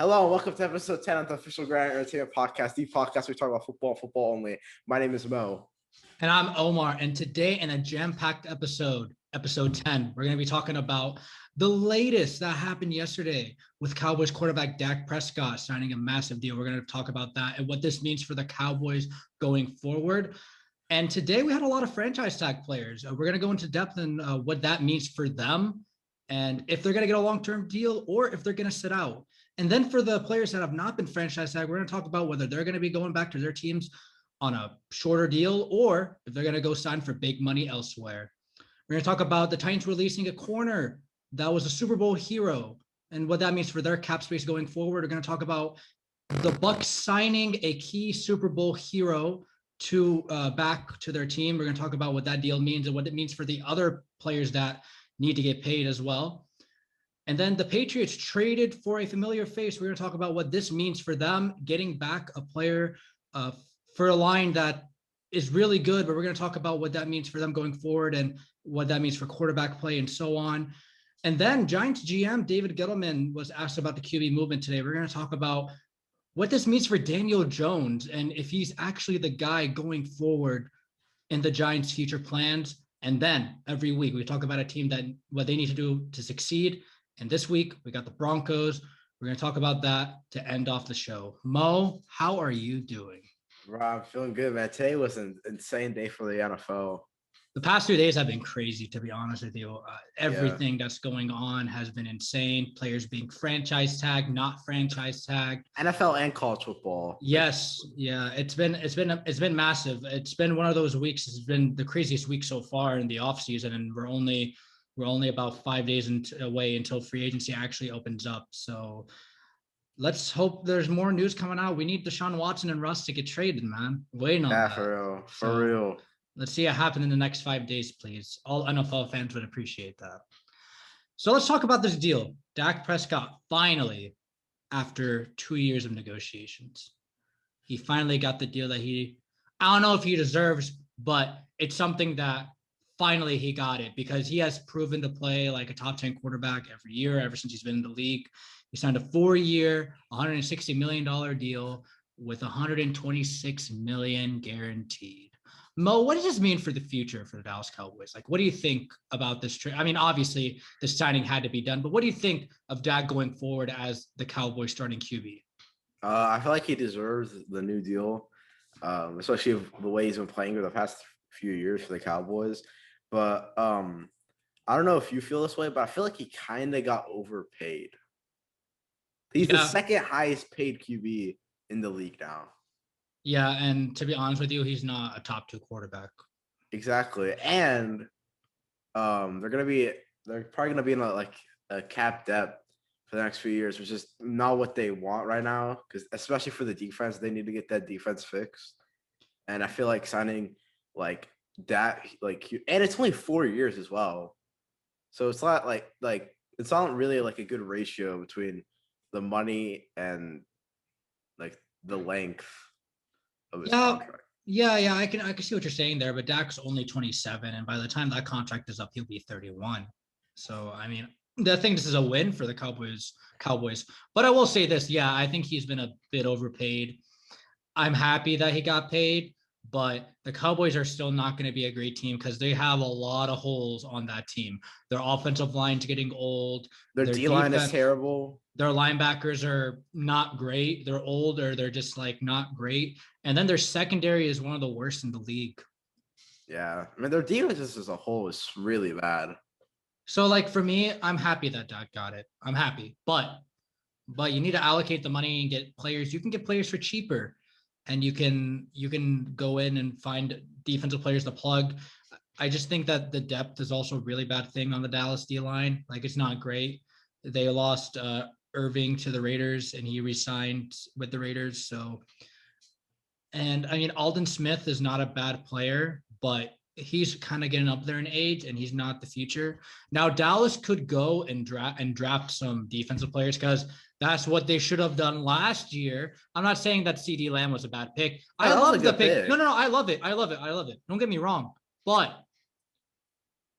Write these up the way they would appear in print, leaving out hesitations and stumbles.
Hello, and welcome to episode 10 of the official Gridiron Entertainment podcast, the podcast we talk about football only. My name is Mo. And I'm Omar, and today in a jam-packed episode 10, we're going to be talking about the latest that happened yesterday with Cowboys quarterback Dak Prescott signing a massive deal. We're going to talk about that and what this means for the Cowboys going forward. And today we had a lot of franchise tag players. We're going to go into depth in what that means for them and if they're going to get a long-term deal or if they're going to sit out. And then for the players that have not been franchise tag, we're going to talk about whether they're going to be going back to their teams on a shorter deal or if they're going to go sign for big money elsewhere. We're going to talk about the Titans releasing a corner that was a Super Bowl hero and what that means for their cap space going forward. We're going to talk about the Bucs signing a key Super Bowl hero to back to their team. We're going to talk about what that deal means and what it means for the other players that need to get paid as well. And then the Patriots traded for a familiar face. We're going to talk about what this means for them, getting back a player for a line that is really good, but we're going to talk about what that means for them going forward and what that means for quarterback play and so on. And then Giants GM David Gettleman was asked about the QB movement today. We're going to talk about what this means for Daniel Jones and if he's actually the guy going forward in the Giants' future plans. And then every week we talk about a team that what they need to do to succeed. And this week we got the Broncos. We're going to talk about that to end off the show. Mo, how are you doing? Rob, I'm feeling good, man. Today was an insane day for the NFL. The past 2 days have been crazy, to be honest with you. Everything that's going on has been insane. Players being franchise tagged, not franchise tagged. NFL and college football. Yes, yeah, it's been massive. It's been one of those weeks. It's been the craziest week so far in the offseason, and we're only about 5 days away until free agency actually opens up. So let's hope there's more news coming out. We need Deshaun Watson and Russ to get traded, man. Waiting on that. For real. Let's see it happen in the next 5 days, please. All NFL fans would appreciate that. So let's talk about this deal. Dak Prescott finally, after 2 years of negotiations, he finally got the deal that I don't know if he deserves, but it's something that finally he got it because he has proven to play like a top 10 quarterback every year, ever since he's been in the league. He signed a 4-year, $160 million deal with $126 million guaranteed. Mo, what does this mean for the future for the Dallas Cowboys? Like, what do you think about this trade? I mean, obviously, the signing had to be done, but what do you think of Dak going forward as the Cowboys starting QB? I feel like he deserves the new deal, especially the way he's been playing for the past few years for the Cowboys. But I don't know if you feel this way, but I feel like he kind of got overpaid. He's the second highest paid QB in the league now. Yeah, and to be honest with you, he's not a top 2 quarterback. Exactly, and they're probably gonna be in a cap depth for the next few years, which is not what they want right now. Because especially for the defense, they need to get that defense fixed. And I feel like signing like that, and it's only 4 years as well, so it's not like it's not really like a good ratio between the money and like the length of his contract. Yeah, I can see what you're saying there, but Dak's only 27, and by the time that contract is up, he'll be 31. So I mean, I think this is a win for the Cowboys. But I will say this, yeah, I think he's been a bit overpaid. I'm happy that he got paid, but the Cowboys are still not going to be a great team because they have a lot of holes on that team. Their offensive line's getting old. Their D-line is terrible. Their linebackers are not great. They're old or they're just like not great. And then their secondary is one of the worst in the league. Yeah. I mean, their defense as a whole is really bad. So like for me, I'm happy that Dak got it. I'm happy. But you need to allocate the money and get players. You can get players for cheaper. And you can go in and find defensive players to plug. I just think that the depth is also a really bad thing on the Dallas D-line. Like, it's not great. They lost Irving to the Raiders, and he re-signed with the Raiders. So, and I mean, Aldon Smith is not a bad player, but he's kind of getting up there in age, and he's not the future. Now, Dallas could go and draft some defensive players because that's what they should have done last year. I'm not saying that CD Lamb was a bad pick. I love the pick. No, I love it. Don't get me wrong. But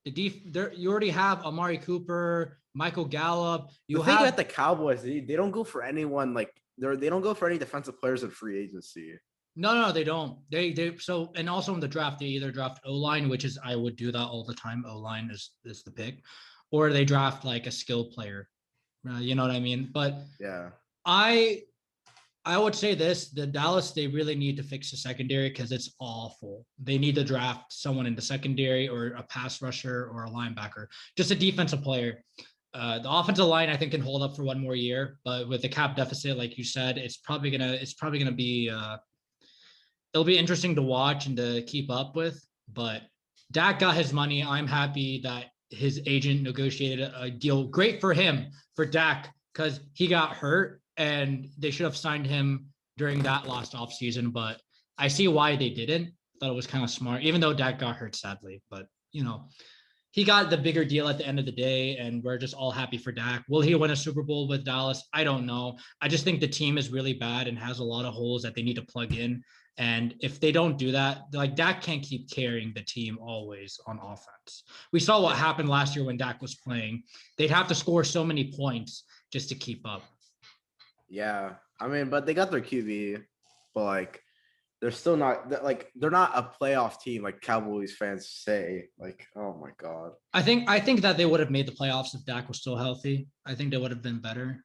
you already have Amari Cooper, Michael Gallup. The thing about the Cowboys, they don't go for anyone like they don't go for any defensive players in free agency. No, they don't. They so and also in the draft, they either draft O-line, which is I would do that all the time. O-line is the pick, or they draft like a skill player. You know what I mean? But yeah, I would say this: the Dallas, they really need to fix the secondary because it's awful. They need to draft someone in the secondary or a pass rusher or a linebacker, just a defensive player. The offensive line, I think, can hold up for one more year, but with the cap deficit, like you said, it's probably gonna be it'll be interesting to watch and to keep up with. But Dak got his money. I'm happy that his agent negotiated a deal. Great for him, for Dak, because he got hurt and they should have signed him during that last offseason. But I see why they didn't. Thought it was kind of smart, even though Dak got hurt, sadly. But, he got the bigger deal at the end of the day, and we're just all happy for Dak. Will he win a Super Bowl with Dallas? I don't know. I just think the team is really bad and has a lot of holes that they need to plug in. And if they don't do that, like Dak can't keep carrying the team always on offense. We saw what happened last year when Dak was playing. They'd have to score so many points just to keep up. Yeah. I mean, but they got their QB, but like they're still not they're not a playoff team like Cowboys fans say. Like, oh my God. I think that they would have made the playoffs if Dak was still healthy. I think they would have been better.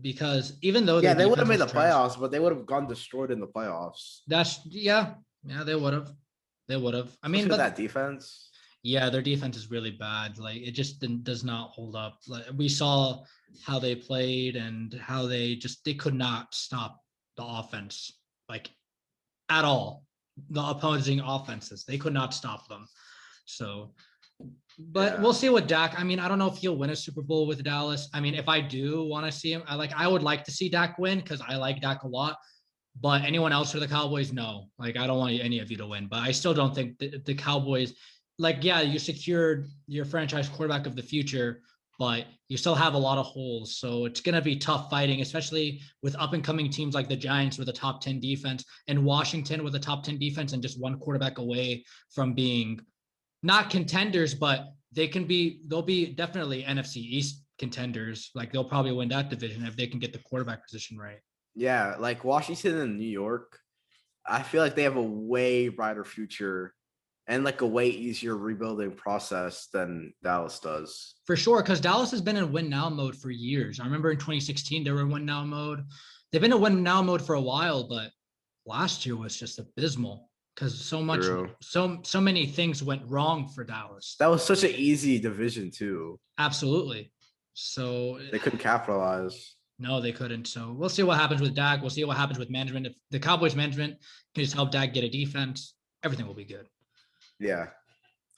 Because even though they would have made the playoffs, but they would have gone destroyed in the playoffs. Yeah, they would have. I mean, but that defense. Yeah, their defense is really bad. Like it just does not hold up. Like we saw how they played and how they could not stop the offense like at all. The opposing offenses, they could not stop them. So. But we'll see what Dak. I mean, I don't know if he'll win a Super Bowl with Dallas. I mean, if I do want to see him, I would like to see Dak win because I like Dak a lot. But anyone else for the Cowboys, no. Like, I don't want any of you to win. But I still don't think the Cowboys, you secured your franchise quarterback of the future, but you still have a lot of holes. So it's going to be tough fighting, especially with up and coming teams like the Giants with a top 10 defense and Washington with a top 10 defense and just one quarterback away from being not contenders, but they'll be definitely NFC East contenders. Like they'll probably win that division if they can get the quarterback position right. Yeah, like Washington and New York, I feel like they have a way brighter future and like a way easier rebuilding process than Dallas does. For sure, because Dallas has been in win now mode for years. I remember in 2016 they were in win now mode. They've been in win now mode for a while, but last year was just abysmal. Because so many things went wrong for Dallas. That was such an easy division too. Absolutely. So they couldn't capitalize. No, they couldn't. So we'll see what happens with Dak. We'll see what happens with management. If the Cowboys management can just help Dak get a defense, everything will be good. Yeah.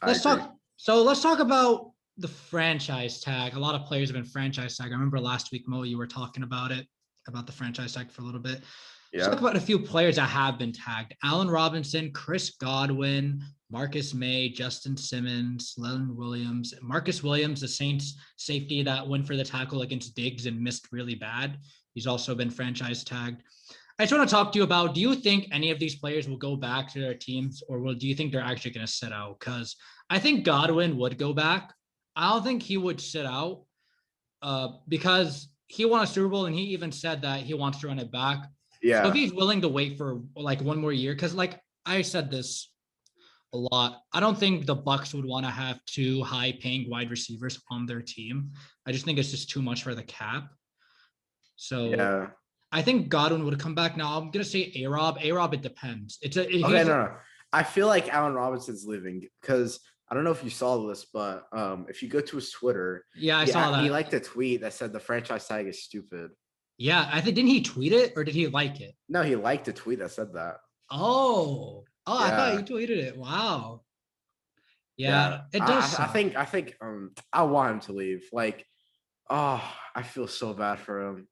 Let's talk about the franchise tag. A lot of players have been franchise tag. I remember last week, Mo, you were talking about the franchise tag for a little bit. Let's talk about a few players that have been tagged. Allen Robinson, Chris Godwin, Marcus May, Justin Simmons, Leonard Williams. Marcus Williams, the Saints safety that went for the tackle against Diggs and missed really bad. He's also been franchise tagged. I just want to talk to you about, do you think any of these players will go back to their teams or do you think they're actually going to sit out? Because I think Godwin would go back. I don't think he would sit out because he won a Super Bowl and he even said that he wants to run it back. Yeah. So if he's willing to wait for like one more year, because like I said this a lot, I don't think the Bucs would want to have two high-paying wide receivers on their team. I just think it's just too much for the cap. So I think Godwin would come back. Now I'm gonna say A-Rob. A-Rob, it depends. No. I feel like Allen Robinson's leaving because I don't know if you saw this, but if you go to his Twitter, I saw that he liked a tweet that said the franchise tag is stupid. Yeah, I think didn't he tweet it or did he like it? No, he liked a tweet that said that. Oh, I thought he tweeted it. Wow. Yeah. It does. I think I want him to leave. Like, I feel so bad for him.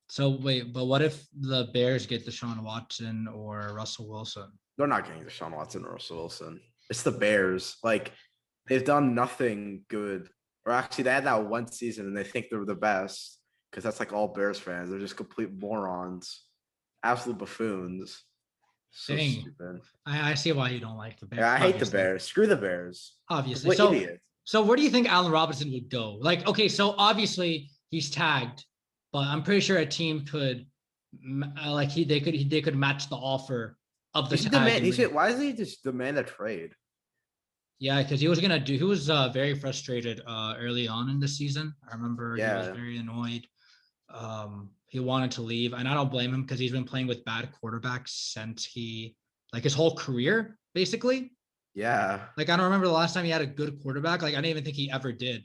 So wait, but what if the Bears get Deshaun Watson or Russell Wilson? They're not getting Deshaun Watson or Russell Wilson. It's the Bears. Like, they've done nothing good. Or actually, they had that one season and they think they're the best. Because that's like all Bears fans. They're just complete morons. Absolute buffoons. So stupid. I see why you don't like the Bears. Yeah, I hate the Bears. Screw the Bears. Obviously. So, idiot. So where do you think Allen Robinson would go? Like, okay, so obviously he's tagged, but I'm pretty sure a team could they could match the offer of the He should tag. demand. He should. Why doesn't he just demand a trade? Yeah, because he was very frustrated early on in the season. I remember he was Yeah, very annoyed. He wanted to leave, and I don't blame him because he's been playing with bad quarterbacks since his whole career, basically. yeah. Like, I don't remember the last time he had a good quarterback. Like, I didn't even think he ever did.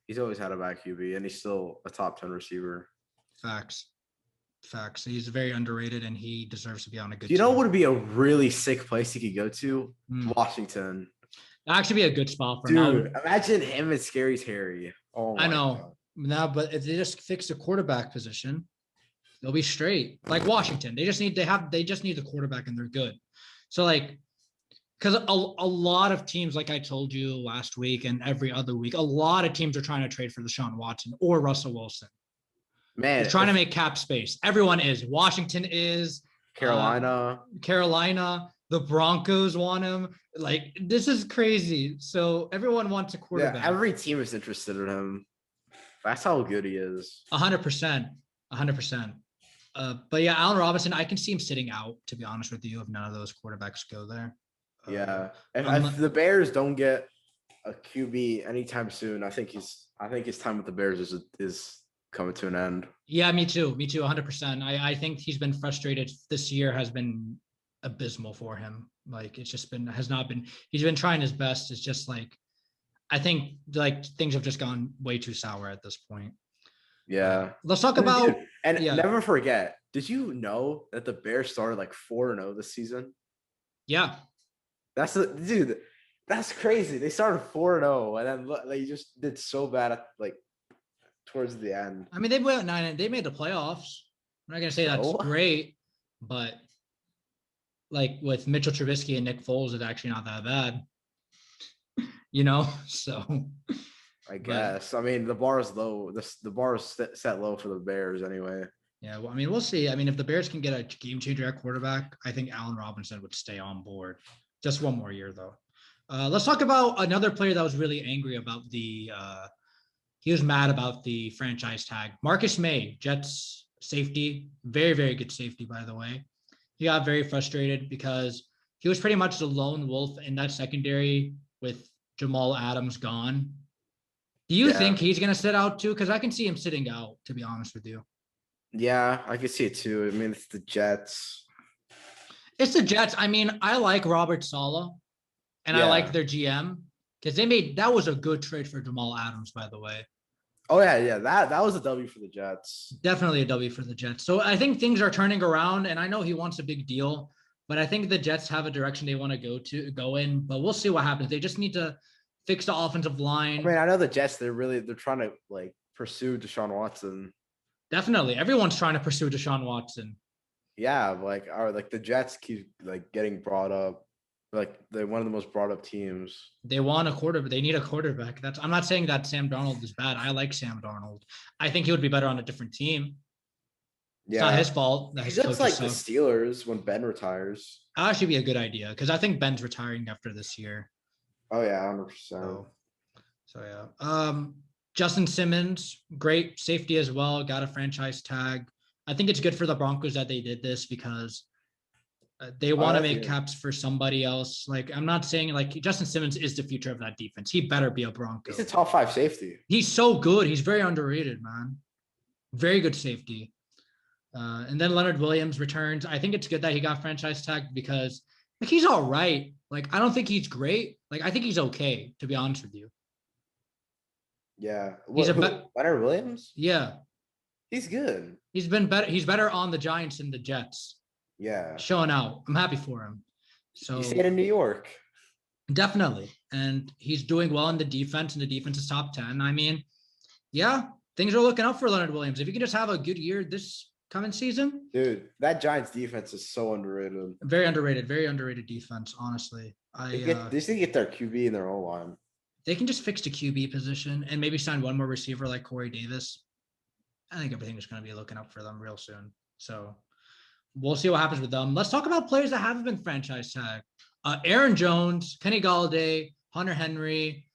He's always had a bad QB, and he's still a top 10 receiver. Facts. He's very underrated, and he deserves to be on a good Do you know team. what would be a really sick place he could go to? Mm. Washington. That'd actually be a good spot for him. Dude, imagine him and Scary Terry. Oh my I know. God. No, but if they just fix the quarterback position, they'll be straight. Like Washington, they just need the quarterback and they're good. So like, because a lot of teams, like I told you last week and every other week, a lot of teams are trying to trade for Deshaun Watson or Russell Wilson. Man, They're trying to make cap space. Everyone is. Washington is. Carolina. Carolina. The Broncos want him. Like, this is crazy. So everyone wants a quarterback. Yeah, every team is interested in him. That's how good he is. 100%. 100%. But yeah, Allen Robinson, I can see him sitting out, to be honest with you, if none of those quarterbacks go there. Yeah. If the Bears don't get a QB anytime soon, I think his time with the Bears is coming to an end. Yeah, me too. 100%. I think he's been frustrated. This year has been abysmal for him. Like, it's just he's been trying his best. It's just like, I think like things have just gone way too sour at this point. Yeah. Let's talk about never forget. Did you know that the Bears started like 4-0 this season? Yeah. That's crazy. They started 4-0 and then they just did so bad at towards the end. I mean, they went 9 and they made the playoffs. I'm not gonna say that's great, but like with Mitchell Trubisky and Nick Foles, it's actually not that bad. So I guess. I mean, the bar is low. The bar is set low for the Bears anyway. Yeah, well, I mean, we'll see. I mean, if the Bears can get a game changer at quarterback, I think Allen Robinson would stay on board. Just one more year, though. Let's talk about another player that was really angry about he was mad about the franchise tag. Marcus May, Jets safety, very, very good safety, by the way. He got very frustrated because he was pretty much the lone wolf in that secondary with Jamal Adams gone. Do you think he's going to sit out too? Because I can see him sitting out, to be honest with you. Yeah, I can see it too. I mean, it's the Jets. I mean, I like Robert Saleh, and I like their GM because that was a good trade for Jamal Adams, by the way. Oh yeah. That was a W for the Jets. Definitely a W for the Jets. So I think things are turning around, and I know he wants a big deal, but I think the Jets have a direction they want to go in. But we'll see what happens. They just need to fix the offensive line. I mean, I know the Jets. They're trying to like pursue Deshaun Watson. Definitely, everyone's trying to pursue Deshaun Watson. Yeah, like the Jets keep like getting brought up. Like they're one of the most brought up teams. They want a quarterback. They need a quarterback. I'm not saying that Sam Darnold is bad. I like Sam Darnold. I think he would be better on a different team. Yeah. It's not his fault. He's just like the Steelers when Ben retires. That'd actually be a good idea because I think Ben's retiring after this year. Oh yeah, 100%. So yeah. Justin Simmons, great safety as well. Got a franchise tag. I think it's good for the Broncos that they did this because they want to make caps for somebody else. Like, I'm not saying like Justin Simmons is the future of that defense. He better be a Bronco. He's a top 5 safety. He's so good. He's very underrated, man. Very good safety. And then Leonard Williams returns. I think it's good that he got franchise tagged because like he's all right. Like, I don't think he's great. Like, I think he's okay, to be honest with you. Yeah. Leonard Williams? Yeah. He's good. He's been better. He's better on the Giants than the Jets. Yeah. Showing out. I'm happy for him. So he stayed in New York. Definitely. And he's doing well in the defense, and the defense is top 10. I mean, yeah, things are looking up for Leonard Williams. If he can just have a good year this coming season. Dude, that Giants defense is so underrated. Very underrated defense, honestly. They just need to get their QB in their own line. They can just fix the QB position and maybe sign one more receiver like Corey Davis. I think everything is going to be looking up for them real soon. So we'll see what happens with them. Let's talk about players that haven't been franchise tagged. Aaron Jones, Kenny Golladay, Hunter Henry,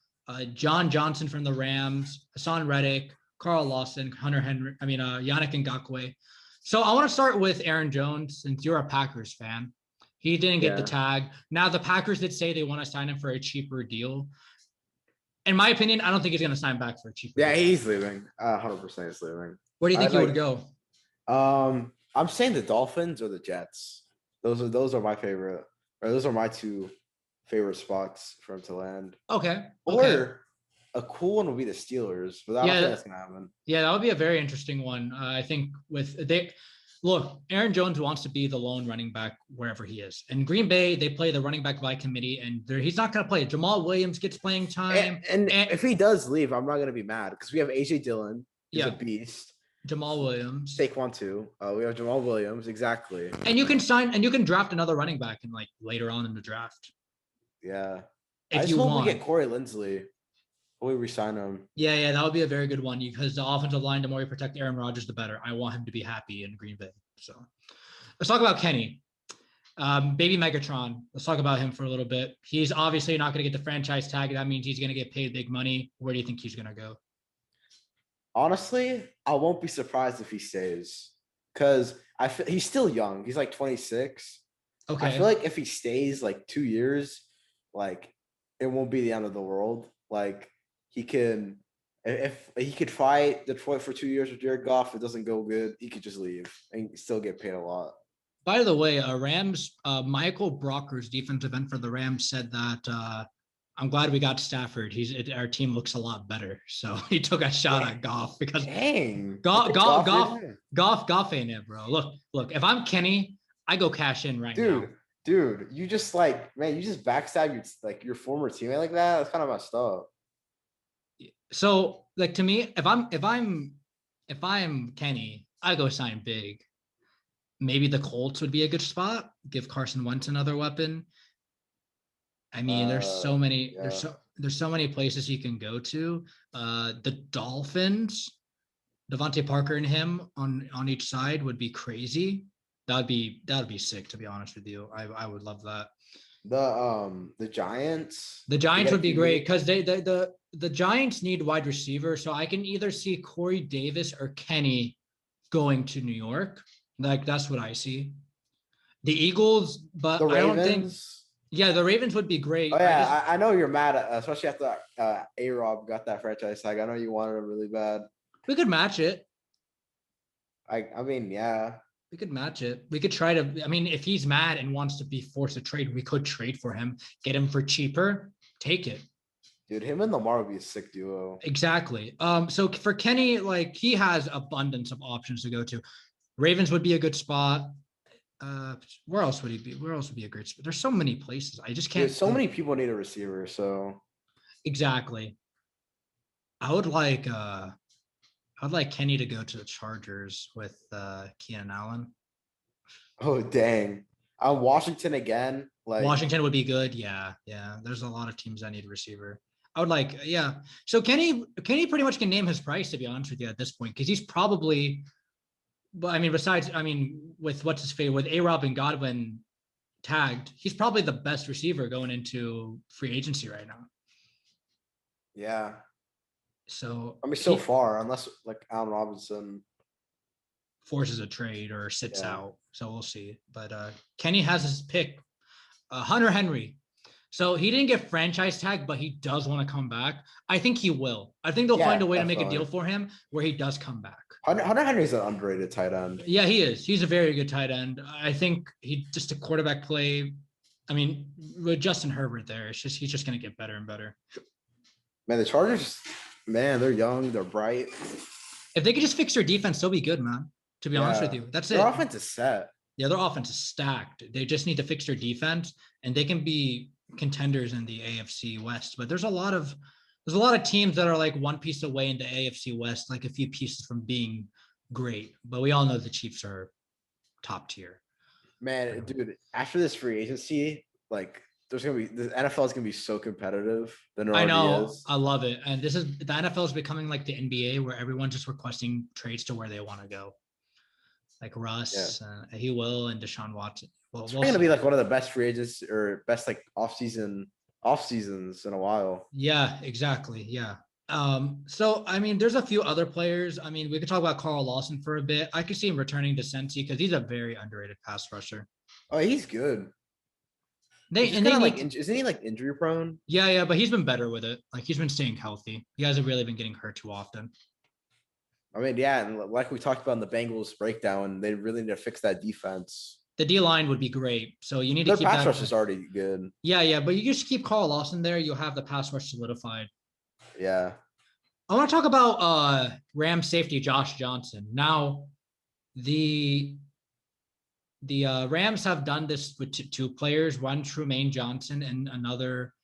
John Johnson from the Rams, Hassan Reddick, Carl Lawson, Yannick Ngakoue. So I want to start with Aaron Jones, since you're a Packers fan. He didn't get the tag. Now the Packers did say they want to sign him for a cheaper deal. In my opinion, I don't think he's going to sign back for a cheaper deal. He's leaving. 100% he's leaving. Where do you think he would go? I'm saying the Dolphins or the Jets. Those are my favorite, or those are my two favorite spots for him to land. Okay. Or a cool one would be the Steelers, but I don't think that's gonna happen. Yeah, that would be a very interesting one. I think Aaron Jones wants to be the lone running back wherever he is. In Green Bay, they play the running back by committee, and he's not going to play. Jamal Williams gets playing time. And if he does leave, I'm not going to be mad because we have AJ Dillon. He's a beast. Jamal Williams. Saquon too. We have Jamal Williams, exactly. And you can draft another running back in later on in the draft. Yeah. If you want to get Corey Linsley. We resign him. Yeah, that would be a very good one because the offensive line, the more you protect Aaron Rodgers, the better. I want him to be happy in Green Bay. So let's talk about Kenny. Baby Megatron. Let's talk about him for a little bit. He's obviously not going to get the franchise tag. That means he's going to get paid big money. Where do you think he's going to go? Honestly, I won't be surprised if he stays because he's still young. He's like 26. Okay. I feel like if he stays 2 years, it won't be the end of the world. He can, if he could fight Detroit for 2 years with Jared Goff, if it doesn't go good, he could just leave and still get paid a lot. By the way, Rams, Michael Brockers, defensive end for the Rams, said that I'm glad we got Stafford. Our team looks a lot better. So he took a shot at Goff because Goff ain't it, bro. Look. If I'm Kenny, I go cash in right now. Dude, you just you just backstab your former teammate like that. That's kind of messed up. So to me, if I'm Kenny, I go sign big. Maybe the Colts would be a good spot. Give Carson Wentz another weapon. I mean, there's so many places you can go to. The Dolphins, Devontae Parker and him on each side would be crazy. That'd be sick, to be honest with you. I would love that. The Giants. The Giants would be great because the Giants need wide receiver. So I can either see Corey Davis or Kenny going to New York. That's what I see. The Eagles, but the Ravens. I don't think. Yeah, the Ravens would be great. Oh yeah, I know you're mad at, especially after A-Rob got that franchise tag. I know you wanted him really bad. We could match it. I mean, yeah. We could match it. We could try to. I mean, if he's mad and wants to be forced to trade, we could trade for him, get him for cheaper, take it. Dude, him and Lamar would be a sick duo. Exactly. So for Kenny, he has abundance of options to go to. Ravens would be a good spot. Where else would he be? Where else would be a great spot? There's so many places. I just can't. Dude, so many people need a receiver. So exactly. I would like Kenny to go to the Chargers with Keenan Allen. Oh dang! Washington again. Washington would be good. Yeah. There's a lot of teams that need a receiver. I would So Kenny pretty much can name his price, to be honest with you, at this point, because he's probably. But with what's his face, with A-Rob and Godwin tagged, he's probably the best receiver going into free agency right now. Yeah. So so far, unless Allen Robinson forces a trade or sits out. So we'll see. But Kenny has his pick, Hunter Henry. So he didn't get franchise tag, but he does want to come back. I think he will. I think they'll find a way to make a deal for him where he does come back. Hunter Henry's an underrated tight end. Yeah, he is. He's a very good tight end. I think he just a quarterback play. I mean, with Justin Herbert there, he's just going to get better and better. Man, the Chargers, they're young, they're bright. If they could just fix their defense, they'll be good, man. To be honest with you, that's it. Their offense is set. Yeah, their offense is stacked. They just need to fix their defense, and they can be contenders in the AFC West. But there's a lot of teams that are one piece away in the AFC West, a few pieces from being great. But we all know the Chiefs are top tier. Man, dude, after this free agency, there's gonna be the NFL is gonna be so competitive than it already is. I love it, and the NFL is becoming like the NBA, where everyone's just requesting trades to where they want to go. Like Russ, he will, and Deshaun Watson. It's going to be one of the best free agents or best offseason off seasons in a while. Yeah, exactly. Yeah. So I mean, there's a few other players. I mean, we could talk about Carl Lawson for a bit. I could see him returning to Cincy because he's a very underrated pass rusher. Oh, he's good. He's They just and kind they of like, need, isn't he like injury prone? yeah, but he's been better with it. Like he's been staying healthy. He hasn't really been getting hurt too often. I mean, yeah, and like we talked about in the Bengals breakdown, they really need to fix that defense. The D line would be great. So you need to Their keep pass that. rush is already good. Yeah, but you just keep Carl Lawson there. You'll have the pass rush solidified. Yeah. I want to talk about Ram safety Josh Johnson. Now, the Rams have done this with two players, one Trumaine Johnson and another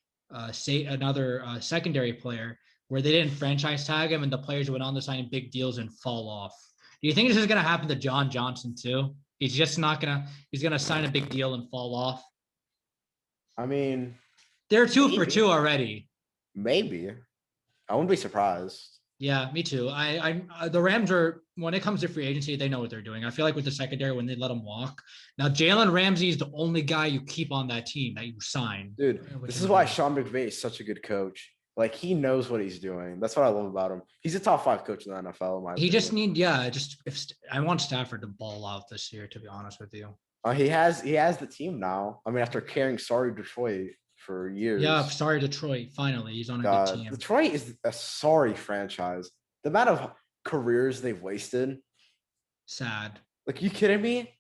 secondary player, where they didn't franchise tag him and the players went on to sign big deals and fall off. Do you think this is going to happen to John Johnson too? He's going to sign a big deal and fall off. I mean, they're 2 for 2 already. Maybe. I wouldn't be surprised. Yeah, me too. The Rams are, when it comes to free agency, they know what they're doing. I feel like with the secondary, when they let him walk. Now, Jalen Ramsey is the only guy you keep on that team that you sign. Dude, this is why Sean McVay is such a good coach. Like, he knows what he's doing. That's what I love about him. He's a top 5 coach in the NFL. He opinion. I want Stafford to ball out this year, to be honest with you. He has the team now. I mean, after carrying sorry Detroit for years. Yeah, sorry Detroit. Finally, he's on a good team. Detroit is a sorry franchise. The amount of careers they've wasted. Sad. Like, you kidding me?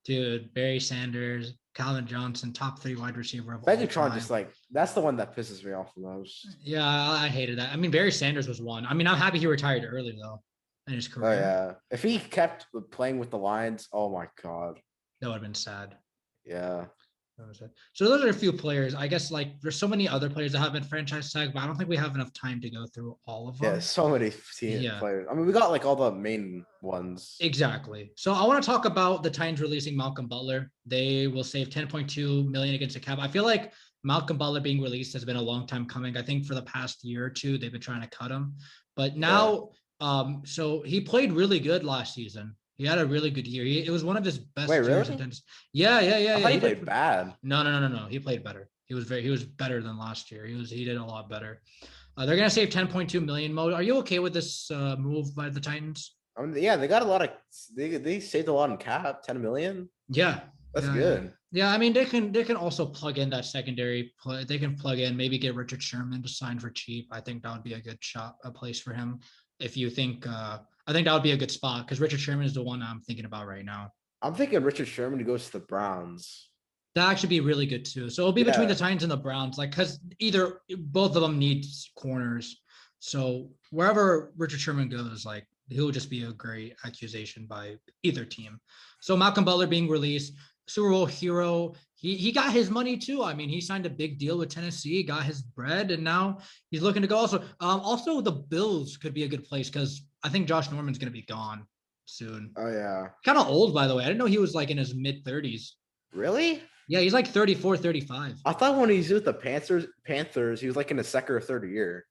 Dude, Barry Sanders, Calvin Johnson, top 3 wide receiver of Megatron, just like, that's the one that pisses me off the most. Yeah, I hated that. I mean, Barry Sanders was one. I mean, I'm happy he retired early though in his career. Oh yeah, if he kept playing with the Lions, oh my god, that would have been sad. Yeah. So those are a few players. I guess like there's so many other players that have been franchise tagged, but I don't think we have enough time to go through all of them. Yeah, so many players. I mean, we got like all the main ones. Exactly. So I want to talk about the Titans releasing Malcolm Butler. They will save $10.2 million against the cap. I feel like Malcolm Butler being released has been a long time coming. I think for the past year or two, they've been trying to cut him. But now, so he played really good last season. He had a really good year. It was one of his best years. Really? Yeah. I thought he played bad. No. He played better. He was better than last year. He did a lot better. They're gonna save $10.2 million. Mo, are you okay with this move by the Titans? I mean, yeah, they got a lot of. They saved a lot in cap. $10 million. Yeah, that's good. Yeah, I mean they can also plug in that secondary. They can plug in, maybe get Richard Sherman to sign for cheap. I think that would be a good place for him. If you think. I think that would be a good spot because Richard Sherman is the one I'm thinking about right now. I'm thinking Richard Sherman goes to the Browns. That actually be really good too. So it'll be between the Titans and the Browns, like because both of them need corners. So wherever Richard Sherman goes, like he'll just be a great accusation by either team. So Malcolm Butler being released, Super Bowl hero. He got his money too. I mean, he signed a big deal with Tennessee, got his bread, and now he's looking to go. Also the Bills could be a good place because I think Josh Norman's going to be gone soon. Oh yeah, kind of old by the way. I didn't know he was like in his mid 30s. Really? Yeah, he's like 34, 35. I thought when he's with the Panthers, he was like in his second or third year.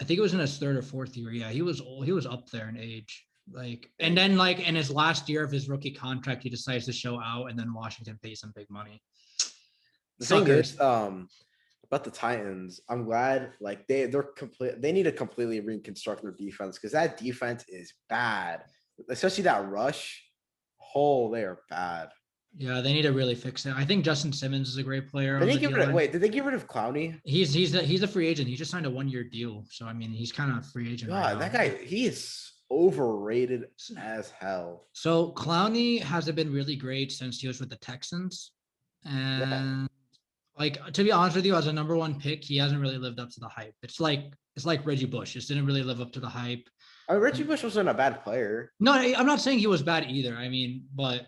I think it was in his third or fourth year. Yeah, he was up there in age. Like, and then like in his last year of his rookie contract, he decides to show out, and then Washington pays him big money. The thing is, about the Titans, I'm glad like they need to completely reconstruct their defense because that defense is bad, especially that rush. They are bad. Yeah, they need to really fix it. I think Justin Simmons is a great player. Did they get rid of Clowney? He's a free agent. He just signed a 1-year deal. So I mean, he's kind of a free agent. God, right that guy, he is overrated as hell. So Clowney hasn't been really great since he was with the Texans. And like to be honest with you, as a number 1 pick, he hasn't really lived up to the hype. It's like Reggie Bush. Just didn't really live up to the hype. I mean, Reggie Bush wasn't a bad player. No, I'm not saying he was bad either. I mean, but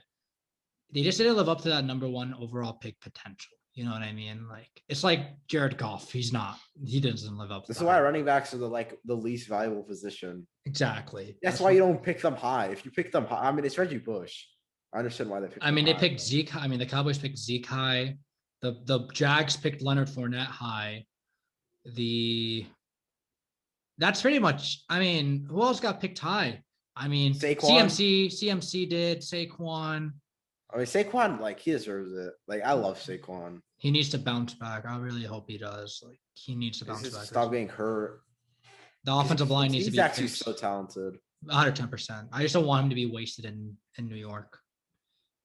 they just didn't live up to that number 1 overall pick potential. You know what I mean? Like it's like Jared Goff. He doesn't live up to that. This is why running backs are the least valuable position. Exactly. That's why you don't pick them high. If you pick them high, I mean, it's Reggie Bush. I understand why they picked they picked Zeke. I mean, the Cowboys picked Zeke high. The Jags picked Leonard Fournette high. That's pretty much. I mean, who else got picked high? I mean, Saquon. CMC did. Saquon. I mean, Saquon, like he deserves it. Like I love Saquon. He needs to bounce back. I really hope he does. Like he needs to He's bounce just back. stop getting hurt. The offensive line needs to He's be actually fixed. so talented. 110%. I just don't want him to be wasted in New York.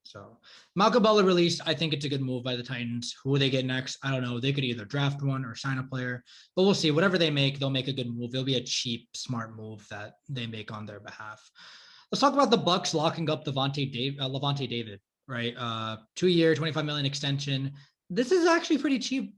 So Malcolm Butler released. I think it's a good move by the Titans. Who will they get next? I don't know. They could either draft one or sign a player, but we'll see. Whatever they make, they'll make a good move. It'll be a cheap, smart move that they make on their behalf. Let's talk about the Bucks locking up Levante David, right? 2-year, $25 million extension. This is actually pretty cheap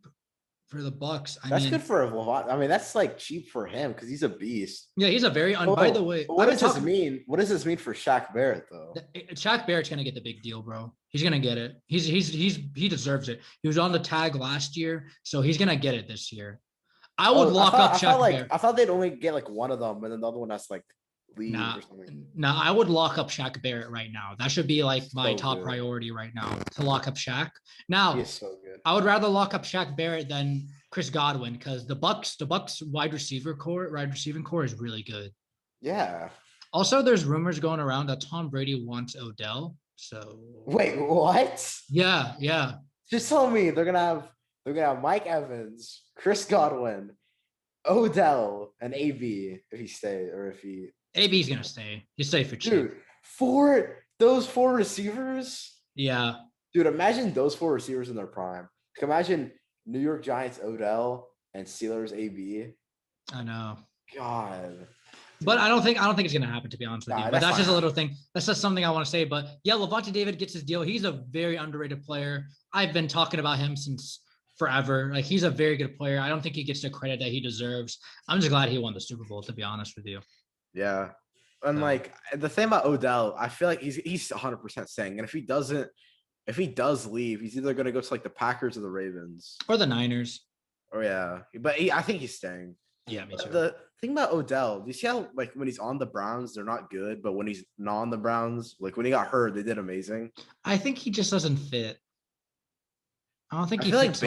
for the Bucks. That's good for Levant. I mean, that's like cheap for him because he's a beast. Yeah, he's a very. By the way, what does this mean? What does this mean for Shaq Barrett though? Shaq Barrett's gonna get the big deal, bro. He's gonna get it. He deserves it. He was on the tag last year, so he's gonna get it this year. I would lock up Shaq Barrett. I thought they'd only get like one of them, and then the other one has like leave or something. Nah, I would lock up Shaq Barrett right now. That should be like my top priority right now to lock up Shaq. Now, he's so good. I would rather lock up Shaq Barrett than Chris Godwin because the Bucks wide receiving core is really good. Yeah. Also, there's rumors going around that Tom Brady wants Odell. So wait, what? Yeah. Just tell me they're gonna have Mike Evans, Chris Godwin, Odell, and AB if he stays or if he. AB's gonna stay. He's stay for cheap. Dude, those four receivers. Yeah. Dude, imagine those four receivers in their prime. Imagine New York Giants Odell and Steelers AB. I know. God. But I don't think it's gonna happen, to be honest with you. But that's just a little thing. That's just something I want to say. But yeah, Levante David gets his deal. He's a very underrated player. I've been talking about him since forever. Like he's a very good player. I don't think he gets the credit that he deserves. I'm just glad he won the Super Bowl, to be honest with you. Yeah. And like the thing about Odell, I feel like he's 100% staying. And if he does leave, he's either going to go to like the Packers or the Ravens or the Niners. Oh yeah, but I think he's staying. Yeah, me too. The thing about Odell, do you see how like when he's on the Browns, they're not good, but when he's not on the Browns, like when he got hurt, they did amazing. I think he just doesn't fit. I don't think I feel like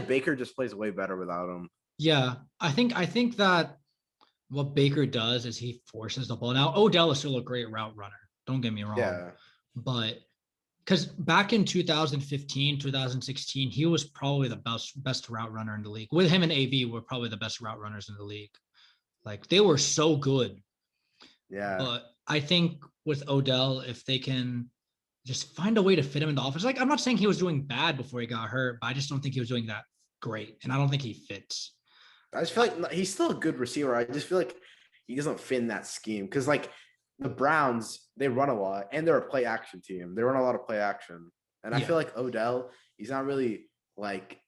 Baker just plays way better without him. Yeah, I think that what Baker does is he forces the ball. Now Odell is still a great route runner. Don't get me wrong. Yeah. But because back in 2015, 2016, he was probably the best route runner in the league. With him and AB were probably the best route runners in the league. Like they were so good. Yeah. But I think with Odell, if they can just find a way to fit him in the offense, like I'm not saying he was doing bad before he got hurt, but I just don't think he was doing that great. And I don't think he fits. I just feel like he's still a good receiver. I just feel like he doesn't fit in that scheme. Because like the Browns, they run a lot, and they're a play action team. They run a lot of play action. And I feel like Odell, he's not really like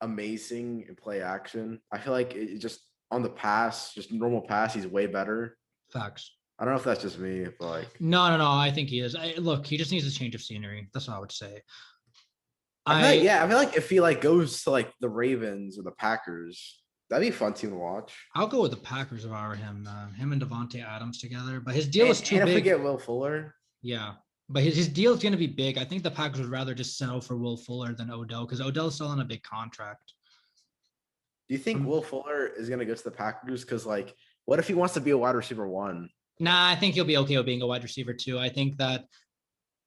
amazing in play action. I feel like it just on the pass, just normal pass, he's way better. Facts. I don't know if that's just me, but like no. I think he is. Look, he just needs a change of scenery. That's what I would say. I feel like if he like goes to like the Ravens or the Packers, that'd be a fun team to watch. I'll go with the Packers if I were him. Him and Devontae Adams together, but his deal is too big. And if we get Will Fuller, yeah, but his deal is going to be big. I think the Packers would rather just settle for Will Fuller than Odell because Odell's still on a big contract. Do you think Will Fuller is going to go to the Packers? Because like, what if he wants to be a wide receiver one? Nah, I think he'll be okay with being a wide receiver too. I think that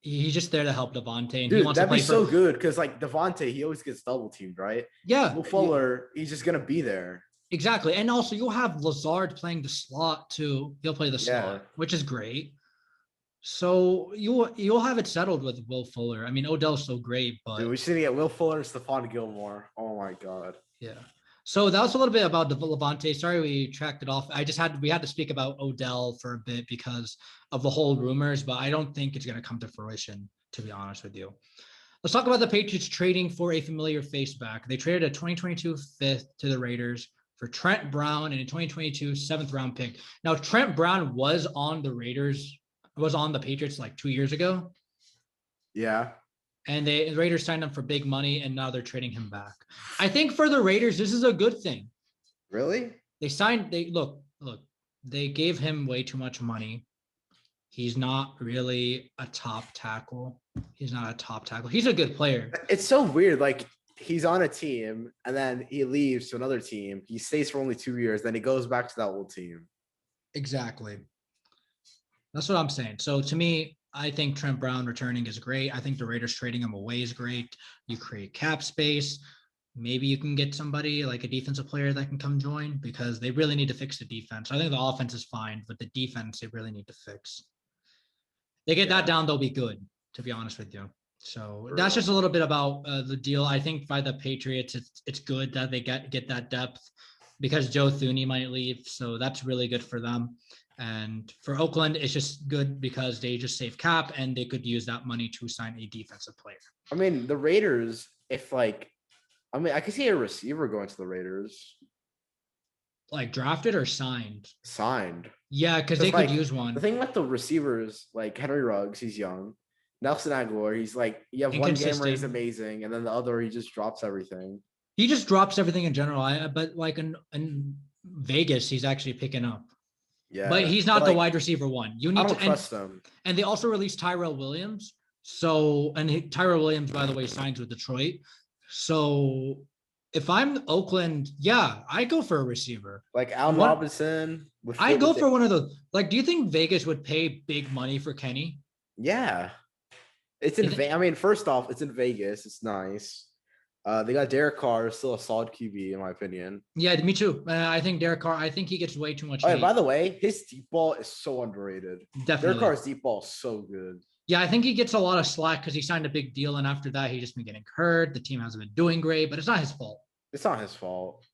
he's just there to help Devontae. And Dude, he wants that'd to play be so good because like Devontae, he always gets double teamed, right? Yeah. Will Fuller, he's just going to be there. Exactly. And also you'll have Lazard playing the slot too. He'll play the slot, which is great. So you'll have it settled with Will Fuller. I mean, Odell's so great, but dude, we just need to get Will Fuller and Stephon Gilmore. Oh my God. Yeah. So that was a little bit about Levante. Sorry, we tracked it off. We had to speak about Odell for a bit because of the whole rumors, but I don't think it's going to come to fruition, to be honest with you. Let's talk about the Patriots trading for a familiar face back. They traded a 2022 fifth to the Raiders for Trent Brown and a 2022 seventh round pick. Now, Trent Brown was on the Patriots like 2 years ago. Yeah. And the Raiders signed him for big money, and now they're trading him back. I think for the Raiders, this is a good thing. Really? They gave him way too much money. He's not really a top tackle. He's a good player. It's so weird. Like, he's on a team, and then he leaves to another team. He stays for only 2 years. Then he goes back to that old team. Exactly. That's what I'm saying. So to me, I think Trent Brown returning is great. I think the Raiders trading him away is great. You create cap space. Maybe you can get somebody like a defensive player that can come join because they really need to fix the defense. I think the offense is fine, but the defense they really need to fix. They get that down, they'll be good, to be honest with you. So that's just a little bit about the deal. I think by the Patriots, it's good that they get that depth because Joe Thuney might leave. So that's really good for them. And for Oakland, it's just good because they just save cap and they could use that money to sign a defensive player. I mean, the Raiders, I could see a receiver going to the Raiders. Like drafted or signed? Signed. Yeah, because they could use one. The thing with the receivers, like Henry Ruggs, he's young. Nelson Aguilar, he's like, you have one game where he's amazing, and then the other he just drops everything. He just drops everything in general. But like in Vegas, he's actually picking up. Yeah, but he's not the wide receiver one. You need to trust him. And they also released Tyrell Williams. So Tyrell Williams, by the way, signs with Detroit. So if I'm Oakland, yeah, I go for a receiver. Like Al Robinson. I go for one of those. Like, do you think Vegas would pay big money for Kenny? Yeah. It's in Vegas. I mean, first off, it's in Vegas. It's nice. They got Derek Carr, still a solid QB in my opinion. Yeah, me too. I think Derek Carr. I think he gets way too much. Oh, by the way, his deep ball is so underrated. Definitely, Derek Carr's deep ball is so good. Yeah, I think he gets a lot of slack because he signed a big deal, and after that, he's just been getting hurt. The team hasn't been doing great, but it's not his fault. It's not his fault.